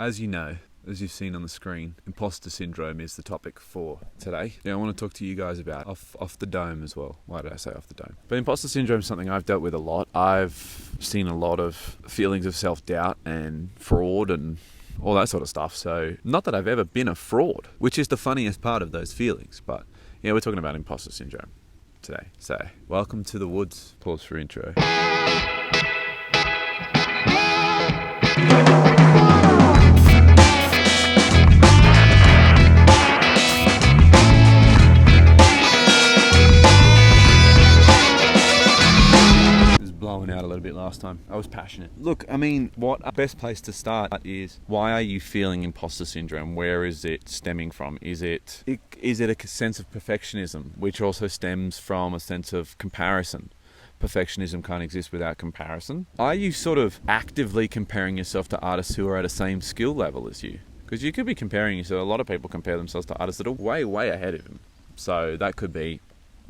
As you know, as you've seen on the screen, imposter syndrome is the topic for today. I want to talk to you guys about off the dome as well. Why did I say off the dome? But imposter syndrome is something I've dealt with a lot. I've seen a lot of feelings of self-doubt and fraud and all that sort of stuff. So not that I've ever been a fraud, which is the funniest part of those feelings. But yeah, we're talking about imposter syndrome today. So welcome to the woods. Pause for intro. Blowing out a little bit last time. I was passionate. Look, I mean, what best place to start is, why are you feeling imposter syndrome? Where is it stemming from? Is it a sense of perfectionism, which also stems from a sense of comparison? Perfectionism can't exist without comparison. Are you sort of actively comparing yourself to artists who are at the same skill level as you? Because you could be comparing yourself. A lot of people compare themselves to artists that are way, way ahead of them. So that could be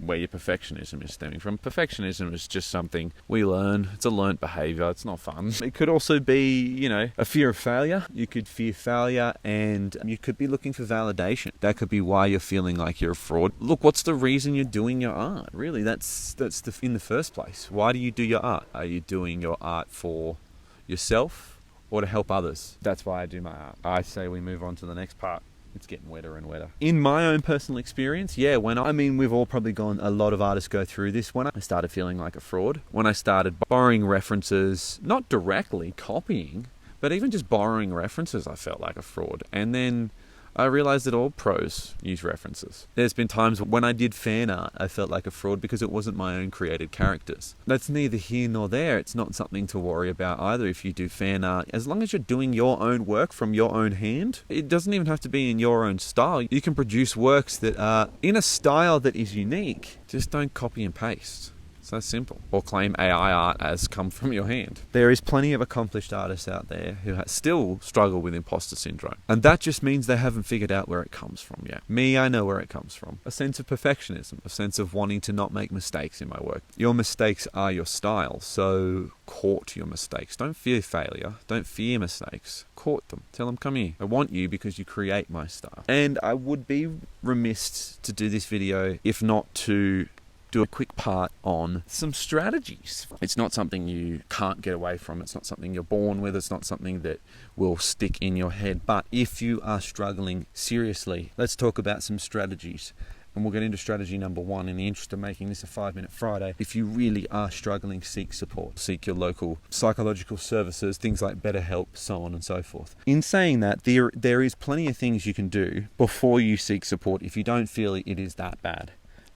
where your perfectionism is stemming from. Perfectionism is just something we learn. It's a learnt behavior. It's not fun. It could also be, a fear of failure. You could fear failure and you could be looking for validation. That could be why you're feeling like you're a fraud. Look, what's the reason you're doing your art? Really, that's in the first place. Why do you do your art? Are you doing your art for yourself or to help others? That's why I do my art. I say we move on to the next part. It's getting wetter and wetter. In my own personal experience, we've all probably a lot of artists go through this. When I started feeling like a fraud, when I started borrowing references, not directly copying, but even just borrowing references, I felt like a fraud. And then I realized that all pros use references. There's been times when I did fan art, I felt like a fraud because it wasn't my own created characters. That's neither here nor there. It's not something to worry about either if you do fan art. As long as you're doing your own work from your own hand, it doesn't even have to be in your own style. You can produce works that are in a style that is unique. Just don't copy and paste. So simple. Or claim AI art as come from your hand. There is plenty of accomplished artists out there who still struggle with imposter syndrome. And that just means they haven't figured out where it comes from yet. Me, I know where it comes from. A sense of perfectionism, a sense of wanting to not make mistakes in my work. Your mistakes are your style, so court your mistakes. Don't fear failure. Don't fear mistakes. Court them. Tell them, come here. I want you because you create my style. And I would be remiss to do this video if not to do a quick part on some strategies. It's not something you can't get away from. It's not something you're born with. It's not something that will stick in your head. But if you are struggling seriously, let's talk about some strategies. And we'll get into strategy number 1 in the interest of making this a 5-minute Friday. If you really are struggling, seek support. Seek your local psychological services, things like BetterHelp, so on and so forth. In saying that, there is plenty of things you can do before you seek support if you don't feel it is that bad.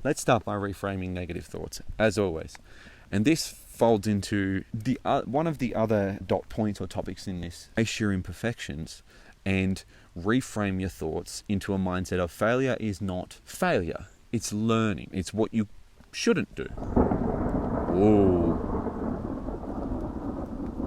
Let's start by reframing negative thoughts, as always. And this folds into one of the other dot points or topics in this. Face your imperfections and reframe your thoughts into a mindset of failure is not failure. It's learning. It's what you shouldn't do. Whoa.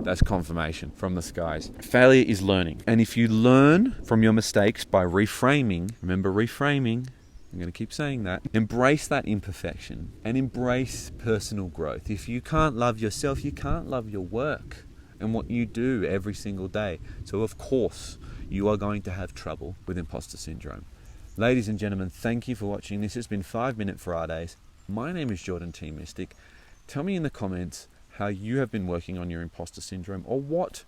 That's confirmation from the skies. Failure is learning. And if you learn from your mistakes by reframing, remember reframing, I'm going to keep saying that. Embrace that imperfection and embrace personal growth. If you can't love yourself, you can't love your work and what you do every single day. So of course, you are going to have trouble with imposter syndrome. Ladies and gentlemen, thank you for watching. This has been 5-Minute Fridays. My name is Jordan T. Mystic. Tell me in the comments how you have been working on your imposter syndrome, or what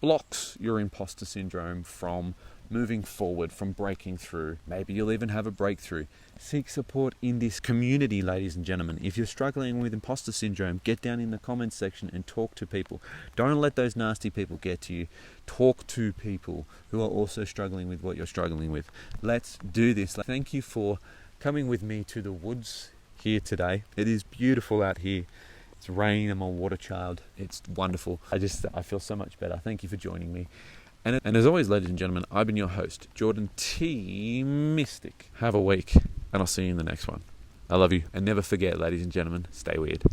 blocks your imposter syndrome from moving forward, from breaking through. Maybe you'll even have a breakthrough. Seek support in this community, ladies and gentlemen. If you're struggling with imposter syndrome, get down in the comments section and talk to people. Don't let those nasty people get to you. Talk to people who are also struggling with what you're struggling with. Let's do this. Thank you for coming with me to the woods here today. It is beautiful out here. It's rain. I'm a water child. It's wonderful. I feel so much better. Thank you for joining me. And as always, ladies and gentlemen, I've been your host, Jordan T. Mystic. Have a week, and I'll see you in the next one. I love you. And never forget, ladies and gentlemen, stay weird.